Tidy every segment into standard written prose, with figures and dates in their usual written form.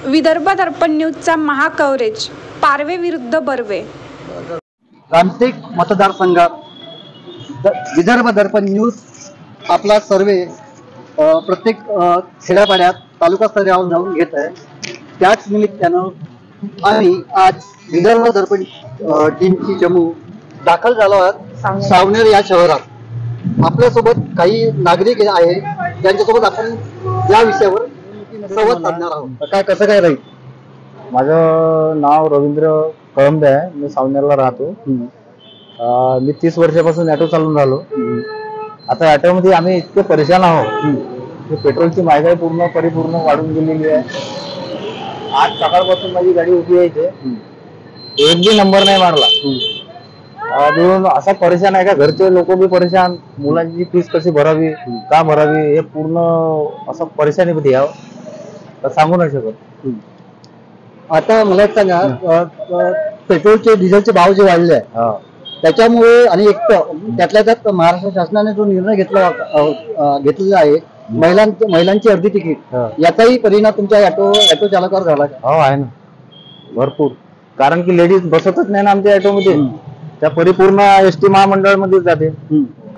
विदर्भ दर्पण न्यूजचा महाकव्हरेज पारवे विरुद्ध बर्वे। रामटेक मतदारसंघात विदर्भ दर्पण न्यूज आपला सर्वे प्रत्येक खेड्यापाड्यात तालुका स्तरावर जाऊन घेत आहे। त्याच निमित्तानं आम्ही आज विदर्भ दर्पण टीमची चमू दाखल झालो आहोत सावनेर या शहरात। आपल्यासोबत काही नागरिक आहे त्यांच्यासोबत आपण या विषयावर संवाद साधणार आहोत। काय कसं काय राहील? माझं नाव रवींद्र कळंबे आहे, मी सावनेरला राहतो। मी 30 वर्षापासून ऑटो चालवून राहिलो। आता ऑटोमध्ये आम्ही इतके परेशान आहोत की पेट्रोलची महागाई पूर्ण परिपूर्ण वाढून गेलेली आहे। आज सकाळपासून माझी गाडी उभी आहे इथे, एक बी नंबर नाही मारला। अजून असा परेशान आहे का घरचे लोक बी परेशान, मुलांची फीस कशी भरावी का भरावी हे पूर्ण असं परेशानीमध्ये यावं तर सांगू नाही शकत। आता मला एक सांगा, पेट्रोलचे डिझेलचे भाव जे वाढले आहे त्याच्यामुळे आणि एक त्यातल्या त्यात महाराष्ट्र शासनाने जो निर्णय घेतलेला आहे महिलांची अर्धी तिकीट, याचाही परिणाम तुमच्या ऑटो चालकावर झाला का? हो आहे ना, भरपूर। कारण की लेडीज बसतच नाही ना आमच्या ऑटोमध्ये, त्या परिपूर्ण एसटी महामंडळामध्ये जाते।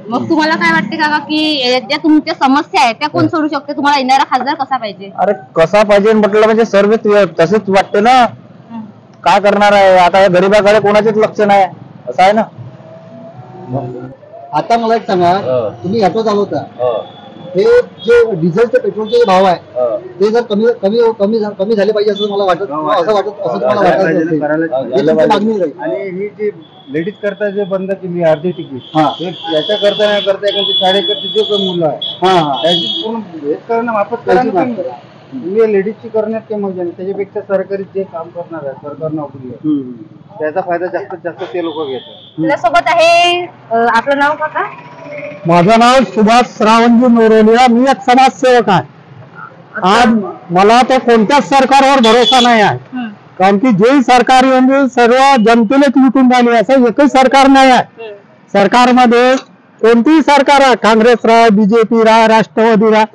मग तुम्हाला काय वाटते काका की ज्या तुमच्या समस्या आहेत त्या कोण सोडू शकते? तुम्हाला येणारा खासदार कसा पाहिजे? अरे कसा पाहिजे म्हटलं म्हणजे सर्व तसेच वाटते ना। काय करणार आहे आता, या गरीबाकडे कोणाचेच लक्ष नाही, असं आहे ना। आता मला एक सांगा, तुम्ही ऑटो चालवता, हे जे डिझेलचे पेट्रोलचे भाव आहे ते जर कमी झाले पाहिजे असं मला वाटत, तुम्हाला वाटत? आणि ही जी लेडीज करता जे बंद केली अर्धी तिकीट, याच्या करता नाही करता एखादी शाळेकडची जे काही मुलं आहे त्याची पूर्ण हे करणं वापस करायला लेडीजची करण्यात काही मजा नाही। त्याच्यापेक्षा सरकारी जे काम करणार आहे, सरकार नोकरी आहे, त्याचा फायदा जास्तीत जास्त ते लोक घेतात। तुझ्यासोबत आहे आपलं नाव काका? माझं नाव सुभाष श्रावणजी नोरोलिया, मी एक समाजसेवक आहे। आज मला तर कोणत्याच सरकारवर भरोसा नाही आहे, कारण की जे सरकार येऊन सर्व जनतेलाच लुटून राहिली, असं एकही सरकार नाही आहे। सरकारमध्ये कोणतीही सरकार आहे, काँग्रेस राह, बीजेपी राह, राष्ट्रवादी राह,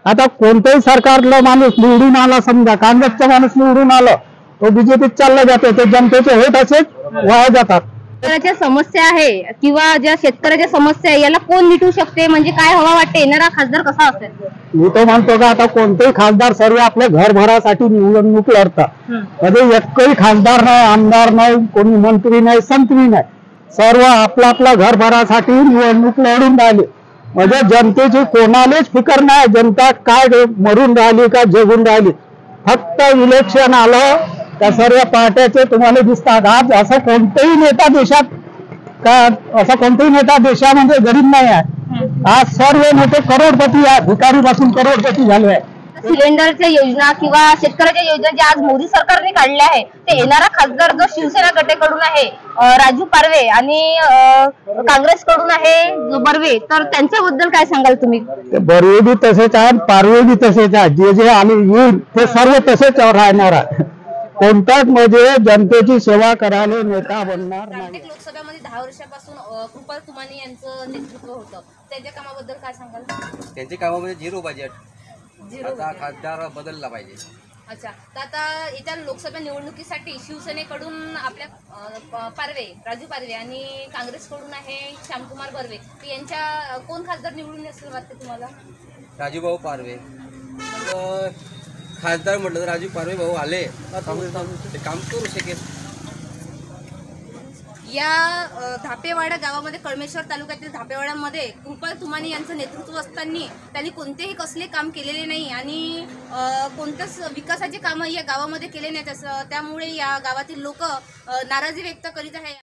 आता कोणत्याही सरकारला माणूस निवडून आला, समजा काँग्रेसचा माणूस निवडून आला तो बीजेपीत चालला जातो, ते जनतेचे होत असेच वाया जातात। शेतकऱ्याच्या समस्या आहे किंवा ज्या शेतकऱ्याच्या समस्या आहे याला कोण मिटवू शकते? म्हणजे काय हवा वाटते, येणारा खासदार कसा असेल? मी तो म्हणतो का आता कोणतेही खासदार सर्व आपल्या घर भरासाठी निवडणूक लढतात, कधी एकही खासदार नाही, आमदार नाही, कोणी मंत्री नाही, संत्री नाही, सर्व आपला आपला घर भरासाठी निवडणूक लढून राहिले। म्हणजे जनतेची कोणालाच फिकर नाही, जनता काय मरून राहिली का जगून राहिली। फक्त इलेक्शन आलं त्या सर्व पार्ट्याचे तुम्हाला दिसतात। आज असं कोणताही नेता देशात का असा कोणताही नेता देशामध्ये गरीब नाही आहे। आज सर्व नेते करोडपती आहे, भिकारी पासून करोडपती झाले आहे। सिलेंडरच्या योजना किंवा शेतकऱ्याच्या योजना ज्या आज मोदी सरकारने काढल्या आहे, ते येणारा खासदार जो शिवसेना गटाकडून आहे राजू पारवे आणि काँग्रेस कडून आहे जो बर्वे, तर त्यांच्याबद्दल काय सांगाल तुम्ही? बर्वे बी तसेच आहे, पारवे बी तसेच आहे, जे आम्ही येईल ते सर्व तसेच राहणार आहे। कोणताच म्हणजे जनतेची सेवा करायला नेता बनणार नाही। लोकसभेमध्ये 10 वर्षापासून कृपाल तुमाने यांचं नेतृत्व होतं, त्यांच्या कामाबद्दल काय सांगाल? त्यांच्या कामामध्ये झिरो बजेट, आता खासदार बदलला पाहिजे। अच्छा, तर आता येत्या लोकसभा निवडणुकीसाठी शिवसेनेकडून आपल्या पारवे राजू पारवे आणि काँग्रेसकडून आहे श्यामकुमार बर्वे, यांच्या कोण खासदार निवडून असं वाटतं तुम्हाला? राजूभाऊ पारवे खासदार म्हटलं तर राजू पारवे भाऊ आले ते काम करू शकेल। या धापेवाडा गावामध्ये कळमेश्वर तालुक्यातील धापेवाड्यामध्ये कृपाल तुमाने यांचं नेतृत्व असताना त्यांनी कोणतेही कसले काम केलेले नाही आणि कोणत्याच विकासाचे कामं या गावामध्ये केले नाहीत, त्यामुळे या गावातील लोक नाराजी व्यक्त करीत आहे।